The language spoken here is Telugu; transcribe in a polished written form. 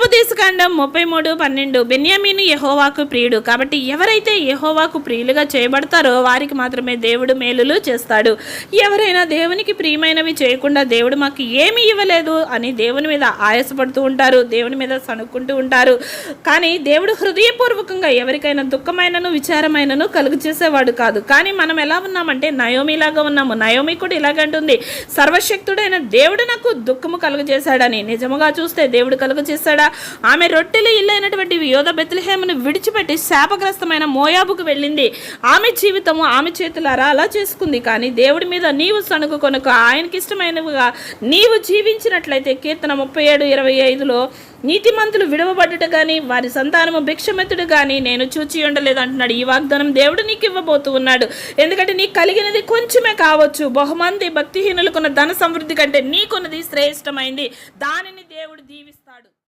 ద్వితీయోపదేశకాండం 33:12 బెన్యామీను యెహోవాకు ప్రియుడు. కాబట్టి ఎవరైతే యెహోవాకు ప్రియులుగా చేయబడతారో వారికి మాత్రమే దేవుడు మేలులు చేస్తాడు. ఎవరైనా దేవునికి ప్రియమైనవి చేయకుండా దేవుడు మాకు ఏమీ ఇవ్వలేదు అని దేవుని మీద ఆయాసపడుతూ ఉంటారు, దేవుని మీద సణుక్కుంటూ ఉంటారు. కానీ దేవుడు హృదయపూర్వకంగా ఎవరికైనా దుఃఖమైనను విచారమైనను కలుగు చేసేవాడు కాదు. కానీ మనం ఎలా ఉన్నామంటే నయోమిలాగా ఉన్నాము. నయోమి కూడా ఇలాగంటుంది, సర్వశక్తుడైన దేవుడు నాకు దుఃఖము కలుగు చేశాడని. నిజముగా చూస్తే దేవుడు కలుగు చేశాడా? ఆమె రొట్టెలు ఇల్లైనటువంటి యోధ బెత్లెహేమును విడిచిపెట్టి శాపగ్రస్తమైన మోయాబుకు వెళ్ళింది. ఆమె జీవితము ఆమె చేతులారా అలా చేసుకుంది. కానీ దేవుడి మీద నీవు సణుగు కొనుక ఆయనకి ఇష్టమైనవిగా నీవు జీవించినట్లయితే కీర్తన 37:25లో నీతిమంతులు విడవబడ్డట కానీ వారి సంతానము భిక్షమెత్తుడు కానీ నేను చూచి ఉండలేదు అంటున్నాడు. ఈ వాగ్దానం దేవుడు నీకు ఇవ్వబోతూ ఉన్నాడు. ఎందుకంటే నీకు కలిగినది కొంచెమే కావచ్చు, బహుమంది భక్తిహీనులకున్న ధన సమృద్ధి కంటే నీకున్నది శ్రేష్టమైంది. దానిని దేవుడు దీవిస్తాడు.